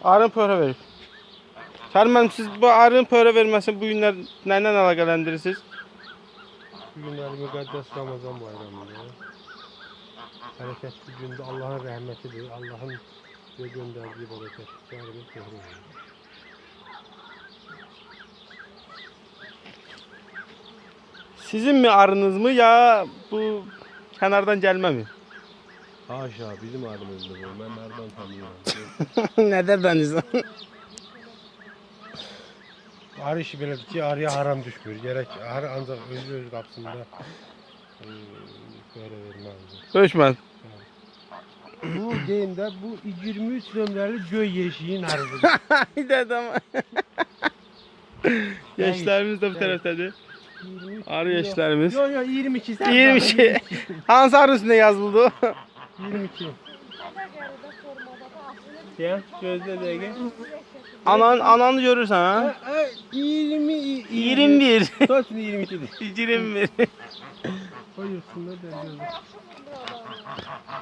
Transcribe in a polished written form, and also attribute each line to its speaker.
Speaker 1: Arın pöhrə verir. Kərim müəllim, siz bu arın pöhrə verməsini bu günlər nəylə əlaqələndirirsiniz?
Speaker 2: Bu günler müqəddəs Ramazan bayramıdır. Hərəkətli gündə Allahın rəhmətidir. Allahın bize göndərdiyi bərəkət. Gəlimiz pöhrə verir.
Speaker 1: Sizin mi arınız mı ya bu kənardan gəlmə mi?
Speaker 2: Haşa, bizim adımızdır bu. Ben nereden tanıyorum?
Speaker 1: Nədə bənizən?
Speaker 2: Arı işi belədir ki, arıya haram düşmür. Gerek arı ancak öz qapısında böyle vermezdir.
Speaker 1: Hökmən.
Speaker 2: Bu deyimdə bu 23 nömrəli göy yeşiyin arıdır.
Speaker 1: Haydi adam. Yaşlarımız da bu tərəfdədir. Arı yaşlarımız.
Speaker 2: Yok yok 22. Sen
Speaker 1: 22. Hansı arı üstünde yazıldı o?
Speaker 2: 22. Ya gözle dege.
Speaker 1: Ananı görürsən ha? 21.
Speaker 2: Tosun 22'dir.
Speaker 1: 21.
Speaker 2: Koyuyorsun da